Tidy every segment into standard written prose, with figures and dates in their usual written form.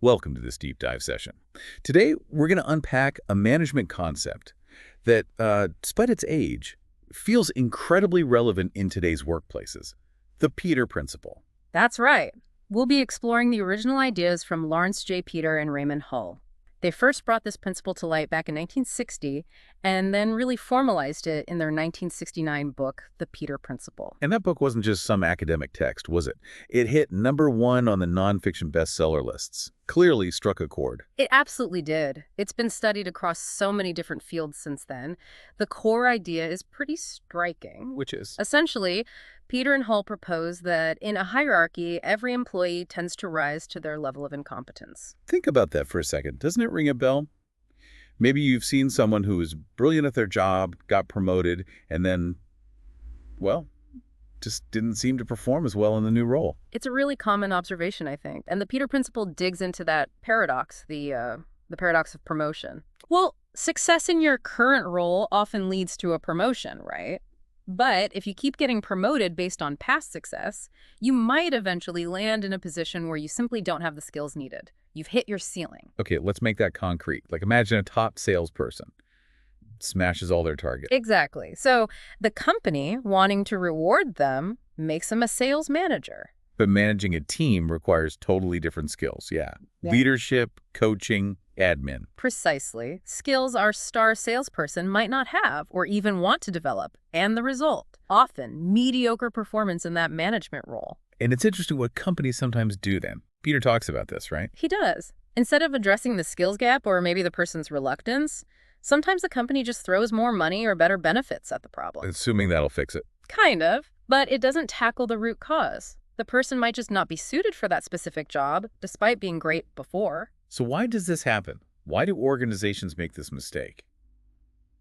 Welcome to this deep dive session. Today, we're going to unpack a management concept that, despite its age, feels incredibly relevant in today's workplaces, the Peter Principle. That's right. We'll be exploring the original ideas from Lawrence J. Peter and Raymond Hull. They first brought this principle to light back in 1960 and then really formalized it in their 1969 book, The Peter Principle. And that book wasn't just some academic text, was it? It hit #1 on the nonfiction bestseller lists. Clearly struck a chord. It absolutely did. It's been studied across so many different fields since then. The core idea is pretty striking. Which is? Essentially, Peter and Hull propose that in a hierarchy, every employee tends to rise to their level of incompetence. Think about that for a second. Doesn't it ring a bell? Maybe you've seen someone who was brilliant at their job, got promoted, and then, well, just didn't seem to perform as well in the new role. It's a really common observation, I think. And the Peter Principle digs into that paradox, the paradox of promotion. Well, success in your current role often leads to a promotion, right? But if you keep getting promoted based on past success, you might eventually land in a position where you simply don't have the skills needed. You've hit your ceiling. Okay, let's make that concrete. Like imagine a top salesperson smashes all their targets. Exactly. So the company, wanting to reward them, makes them a sales manager. But managing a team requires totally different skills, yeah. Leadership, coaching, admin. Precisely. Skills our star salesperson might not have or even want to develop. And the result, often mediocre performance in that management role. And it's interesting what companies sometimes do then. Peter talks about this, right? He does. Instead of addressing the skills gap or maybe the person's reluctance, sometimes the company just throws more money or better benefits at the problem. Assuming that'll fix it. Kind of, but it doesn't tackle the root cause. The person might just not be suited for that specific job, despite being great before. So why does this happen? Why do organizations make this mistake?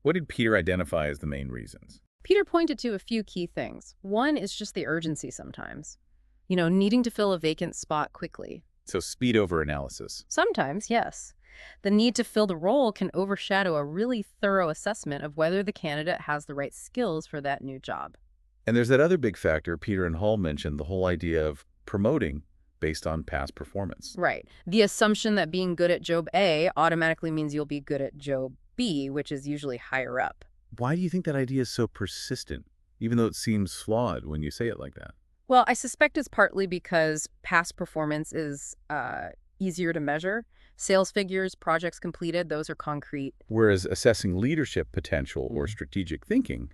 What did Peter identify as the main reasons? Peter pointed to a few key things. One is just the urgency sometimes. Needing to fill a vacant spot quickly. So speed over analysis. Sometimes, yes. The need to fill the role can overshadow a really thorough assessment of whether the candidate has the right skills for that new job. And there's that other big factor Peter and Hull mentioned, the whole idea of promoting based on past performance. Right. The assumption that being good at job A automatically means you'll be good at job B, which is usually higher up. Why do you think that idea is so persistent, even though it seems flawed when you say it like that? Well, I suspect it's partly because past performance is easier to measure. Sales figures, projects completed, those are concrete. Whereas assessing leadership potential or strategic thinking,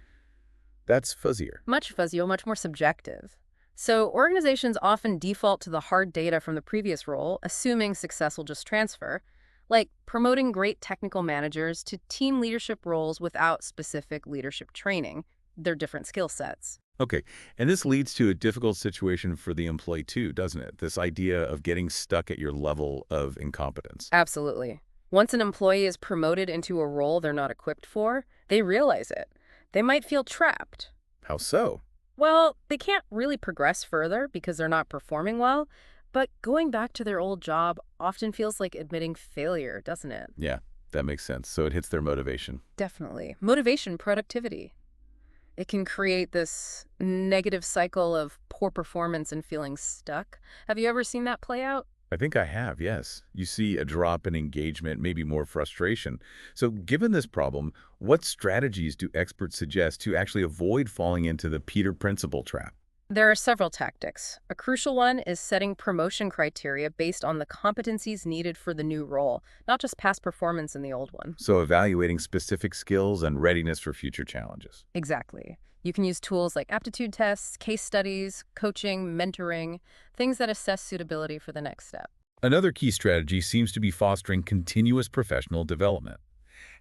that's fuzzier. Much fuzzier, much more subjective. So organizations often default to the hard data from the previous role, assuming success will just transfer, like promoting great technical managers to team leadership roles without specific leadership training. They're different skill sets. Okay, and this leads to a difficult situation for the employee too, doesn't it? This idea of getting stuck at your level of incompetence. Absolutely. Once an employee is promoted into a role they're not equipped for, they realize it. They might feel trapped. How so? Well, they can't really progress further because they're not performing well, but going back to their old job often feels like admitting failure, doesn't it? Yeah, that makes sense. So it hits their motivation. Definitely. Motivation, productivity. It can create this negative cycle of poor performance and feeling stuck. Have you ever seen that play out? I think I have, yes. You see a drop in engagement, maybe more frustration. So given this problem, what strategies do experts suggest to actually avoid falling into the Peter Principle trap? There are several tactics. A crucial one is setting promotion criteria based on the competencies needed for the new role, not just past performance in the old one. So evaluating specific skills and readiness for future challenges. Exactly. You can use tools like aptitude tests, case studies, coaching, mentoring, things that assess suitability for the next step. Another key strategy seems to be fostering continuous professional development.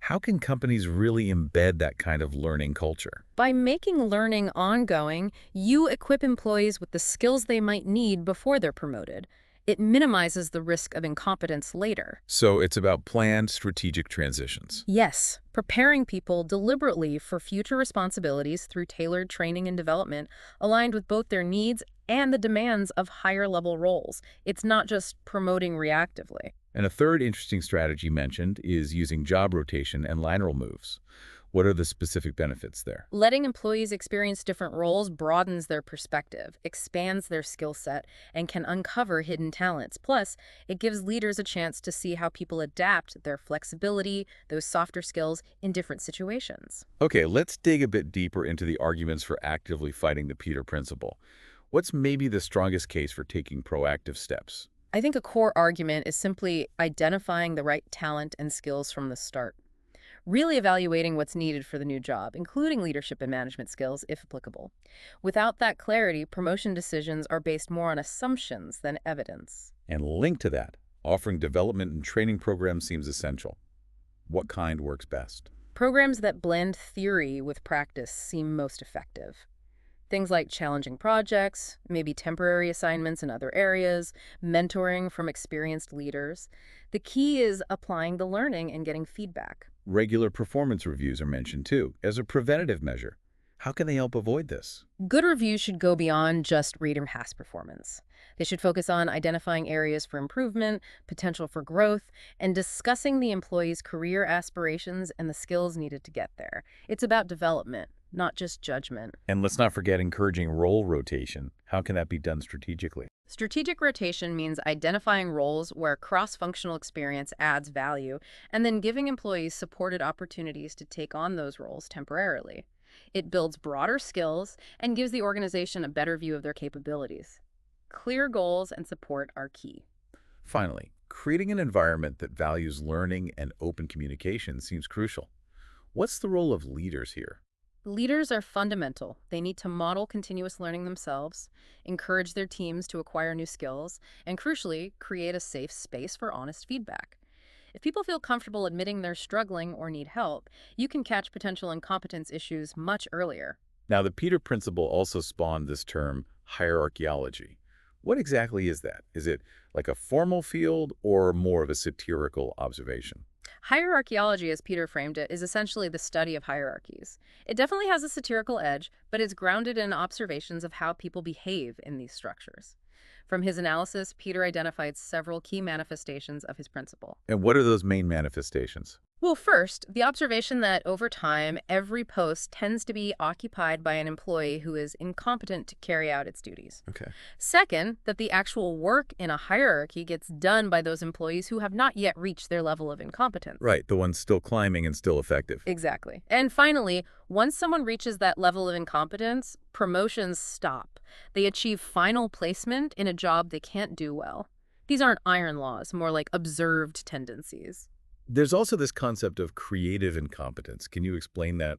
How can companies really embed that kind of learning culture? By making learning ongoing, you equip employees with the skills they might need before they're promoted. It minimizes the risk of incompetence later. So it's about planned strategic transitions. Yes, preparing people deliberately for future responsibilities through tailored training and development aligned with both their needs and the demands of higher-level roles. It's not just promoting reactively. And a third interesting strategy mentioned is using job rotation and lateral moves. What are the specific benefits there? Letting employees experience different roles broadens their perspective, expands their skill set, and can uncover hidden talents. Plus, it gives leaders a chance to see how people adapt their flexibility, those softer skills, in different situations. Okay, let's dig a bit deeper into the arguments for actively fighting the Peter Principle. What's maybe the strongest case for taking proactive steps? I think a core argument is simply identifying the right talent and skills from the start. Really evaluating what's needed for the new job, including leadership and management skills, if applicable. Without that clarity, promotion decisions are based more on assumptions than evidence. And linked to that, offering development and training programs seems essential. What kind works best? Programs that blend theory with practice seem most effective. Things like challenging projects, maybe temporary assignments in other areas, mentoring from experienced leaders. The key is applying the learning and getting feedback. Regular performance reviews are mentioned too, as a preventative measure. How can they help avoid this? Good reviews should go beyond just reading past performance. They should focus on identifying areas for improvement, potential for growth, and discussing the employee's career aspirations and the skills needed to get there. It's about development, not just judgment. And let's not forget encouraging role rotation. How can that be done strategically? Strategic rotation means identifying roles where cross-functional experience adds value, and then giving employees supported opportunities to take on those roles temporarily. It builds broader skills and gives the organization a better view of their capabilities. Clear goals and support are key. Finally, creating an environment that values learning and open communication seems crucial. What's the role of leaders here? Leaders are fundamental. They need to model continuous learning themselves, encourage their teams to acquire new skills, and crucially, create a safe space for honest feedback. If people feel comfortable admitting they're struggling or need help, you can catch potential incompetence issues much earlier. Now, the Peter Principle also spawned this term, hierarchiology. What exactly is that? Is it like a formal field or more of a satirical observation? Hierarchiology, as Peter framed it, is essentially the study of hierarchies. It definitely has a satirical edge, but it's grounded in observations of how people behave in these structures. From his analysis, Peter identified several key manifestations of his principle. And what are those main manifestations? Well, first, the observation that over time, every post tends to be occupied by an employee who is incompetent to carry out its duties. Okay. Second, that the actual work in a hierarchy gets done by those employees who have not yet reached their level of incompetence. Right, the ones still climbing and still effective. Exactly. And finally, once someone reaches that level of incompetence, promotions stop. They achieve final placement in a job they can't do well. These aren't iron laws, more like observed tendencies. There's also this concept of creative incompetence. Can you explain that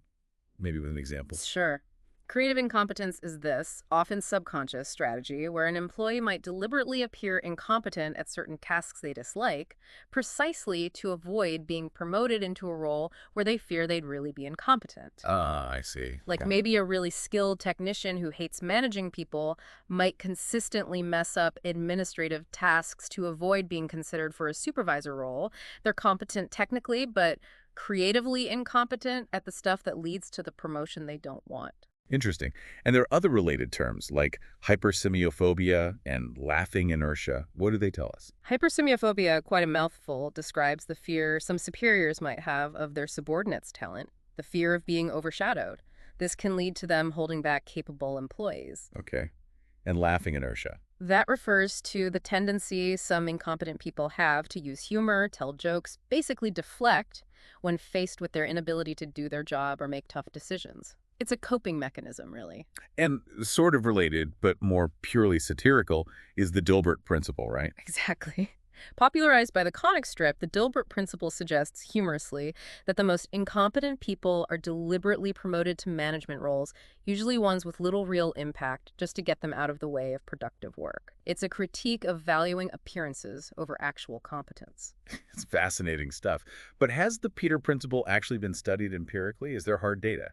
maybe with an example? Sure. Creative incompetence is this, often subconscious, strategy where an employee might deliberately appear incompetent at certain tasks they dislike, precisely to avoid being promoted into a role where they fear they'd really be incompetent. Ah, I see. Like Okay. maybe a really skilled technician who hates managing people might consistently mess up administrative tasks to avoid being considered for a supervisor role. They're competent technically, but creatively incompetent at the stuff that leads to the promotion they don't want. Interesting. And there are other related terms like hypersemiophobia and laughing inertia. What do they tell us? Hypersemiophobia, quite a mouthful, describes the fear some superiors might have of their subordinates' talent, the fear of being overshadowed. This can lead to them holding back capable employees. Okay. And laughing inertia. That refers to the tendency some incompetent people have to use humor, tell jokes, basically deflect when faced with their inability to do their job or make tough decisions. It's a coping mechanism, really. And sort of related, but more purely satirical, is the Dilbert Principle, right? Exactly. Popularized by the comic strip, the Dilbert Principle suggests humorously that the most incompetent people are deliberately promoted to management roles, usually ones with little real impact, just to get them out of the way of productive work. It's a critique of valuing appearances over actual competence. It's fascinating stuff. But has the Peter Principle actually been studied empirically? Is there hard data?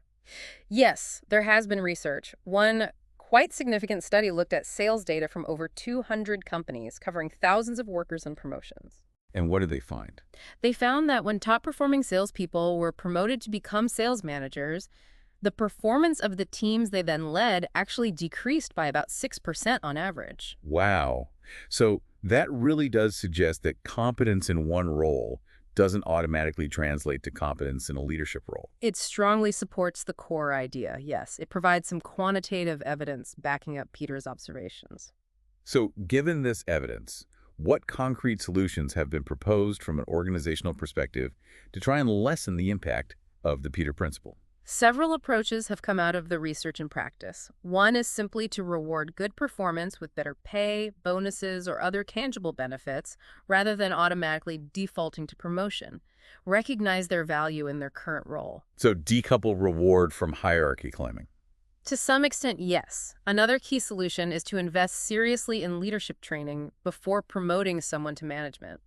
Yes, there has been research. One quite significant study looked at sales data from over 200 companies, covering thousands of workers and promotions. And what did they find? They found that when top-performing salespeople were promoted to become sales managers, the performance of the teams they then led actually decreased by about 6% on average. Wow. So that really does suggest that competence in one role doesn't automatically translate to competence in a leadership role. It strongly supports the core idea, yes. It provides some quantitative evidence backing up Peter's observations. So, given this evidence, what concrete solutions have been proposed from an organizational perspective to try and lessen the impact of the Peter Principle? Several approaches have come out of the research and practice. One is simply to reward good performance with better pay, bonuses, or other tangible benefits, rather than automatically defaulting to promotion. Recognize their value in their current role. So, decouple reward from hierarchy climbing. To some extent, yes. Another key solution is to invest seriously in leadership training before promoting someone to management.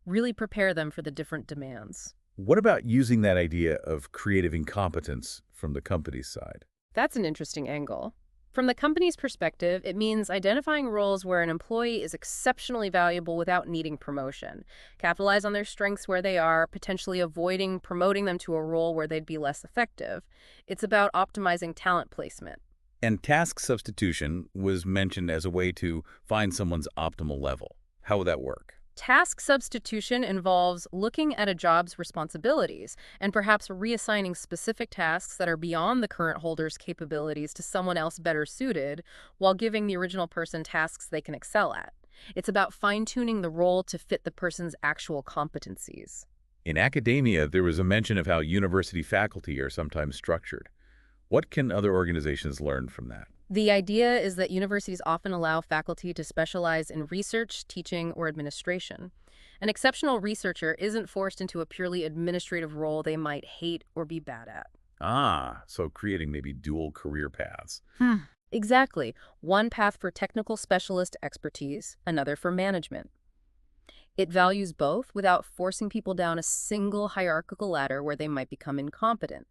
Really prepare them for the different demands. What about using that idea of creative incompetence from the company's side? That's an interesting angle. From the company's perspective, it means identifying roles where an employee is exceptionally valuable without needing promotion. Capitalize on their strengths where they are, potentially avoiding promoting them to a role where they'd be less effective. It's about optimizing talent placement. And task substitution was mentioned as a way to find someone's optimal level. How would that work? Task substitution involves looking at a job's responsibilities and perhaps reassigning specific tasks that are beyond the current holder's capabilities to someone else better suited, while giving the original person tasks they can excel at. It's about fine-tuning the role to fit the person's actual competencies. In academia, there was a mention of how university faculty are sometimes structured. What can other organizations learn from that? The idea is that universities often allow faculty to specialize in research, teaching, or administration. An exceptional researcher isn't forced into a purely administrative role they might hate or be bad at. So creating maybe dual career paths. Exactly. One path for technical specialist expertise, another for management. It values both without forcing people down a single hierarchical ladder where they might become incompetent.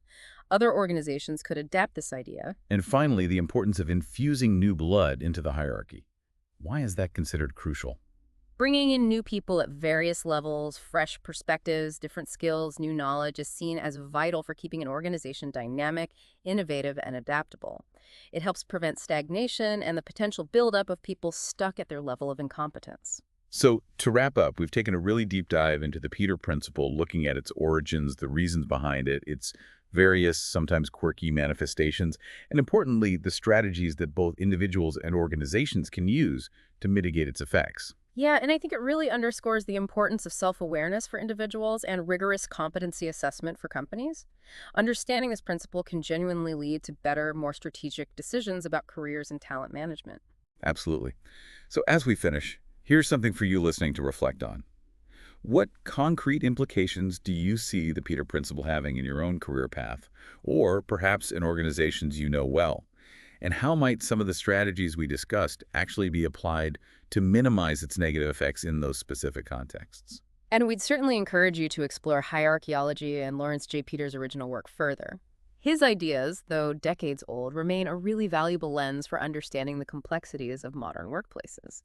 Other organizations could adapt this idea. And finally, the importance of infusing new blood into the hierarchy. Why is that considered crucial? Bringing in new people at various levels, fresh perspectives, different skills, new knowledge is seen as vital for keeping an organization dynamic, innovative, and adaptable. It helps prevent stagnation and the potential buildup of people stuck at their level of incompetence. So, to wrap up, we've taken a really deep dive into the Peter Principle, looking at its origins, the reasons behind it, its various, sometimes quirky manifestations, and importantly, the strategies that both individuals and organizations can use to mitigate its effects. Yeah, and I think it really underscores the importance of self-awareness for individuals and rigorous competency assessment for companies. Understanding this principle can genuinely lead to better, more strategic decisions about careers and talent management. Absolutely. So as we finish, here's something for you listening to reflect on. What concrete implications do you see the Peter Principle having in your own career path, or perhaps in organizations you know well? And how might some of the strategies we discussed actually be applied to minimize its negative effects in those specific contexts? And we'd certainly encourage you to explore hierarchyology and Lawrence J. Peters' original work further. His ideas, though decades old, remain a really valuable lens for understanding the complexities of modern workplaces.